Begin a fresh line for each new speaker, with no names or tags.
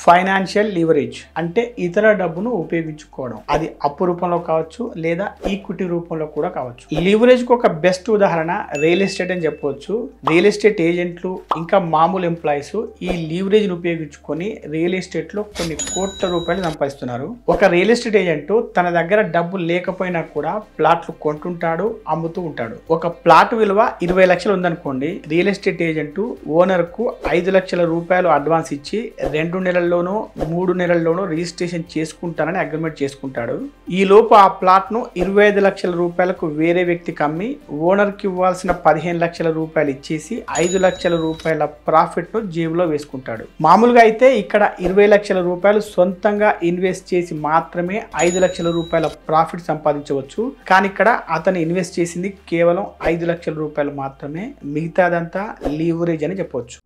Financial leverage అంటే ఇతర డబ్బును ఉపయోగించుకోవడం. అది అప్పు రూపంలో కావచ్చు లేదా ఈక్విటీ రూపంలో కూడా కావచ్చు. లీవరేజ్ కు ఒక బెస్ట్ ఉదాహరణ రియల్ ఎస్టేట్ అని చెప్పవచ్చు. రియల్ ఎస్టేట్ ఏజెంట్లు ఇంకా మామూలు ఎంప్లాయీస్ ఈ లీవరేజ్ ను ఉపయోగించుకొని రియల్ ఎస్టేట్ లో కొన్ని కోట్ల రూపాయలు సంపాదిస్తున్నారు. ఒక రియల్ ఎస్టేట్ ఏజెంట్ తన దగ్గర డబ్బు లేకపోయినా కూడా ప్లాట్లు కొంటుంటాడు, అమ్ముతూ ఉంటాడు. ఒక ప్లాట్ విలువ 20 లక్షలు ఉందనుకోండి, రియల్ ఎస్టేట్ ఏజెంట్ ఓనర్ కు 5 లక్షల రూపాయలు అడ్వాన్స్ ఇచ్చి 2 నెలల్లోనో 3 నెలల్లోనో రిజిస్ట్రేషన్ చేసుకుంటానని అగ్రిమెంట్ చేసుకుంటాడు. ఈ లోపు ఆ ప్లాట్ ను 25 లక్షల రూపాయలకు వేరే వ్యక్తికి అమ్మి ఓనర్ కి ఇవ్వాల్సిన 15 లక్షల రూపాయలు ఇచ్చేసి 5 లక్షల రూపాయల ప్రాఫిట్ ను జేబులో వేసుకుంటాడు. మామూలుగా అయితే ఇక్కడ 20 లక్షల రూపాయలు సొంతంగా ఇన్వెస్ట్ చేసి మాత్రమే 5 లక్షల రూపాయల ప్రాఫిట్ సంపాదించవచ్చు. కానీ ఇక్కడ అతను ఇన్వెస్ట్ చేసింది కేవలం 5 లక్షల రూపాయలు మాత్రమే. మిగతాదంతా లీవరేజ్ అని చెప్పవచ్చు.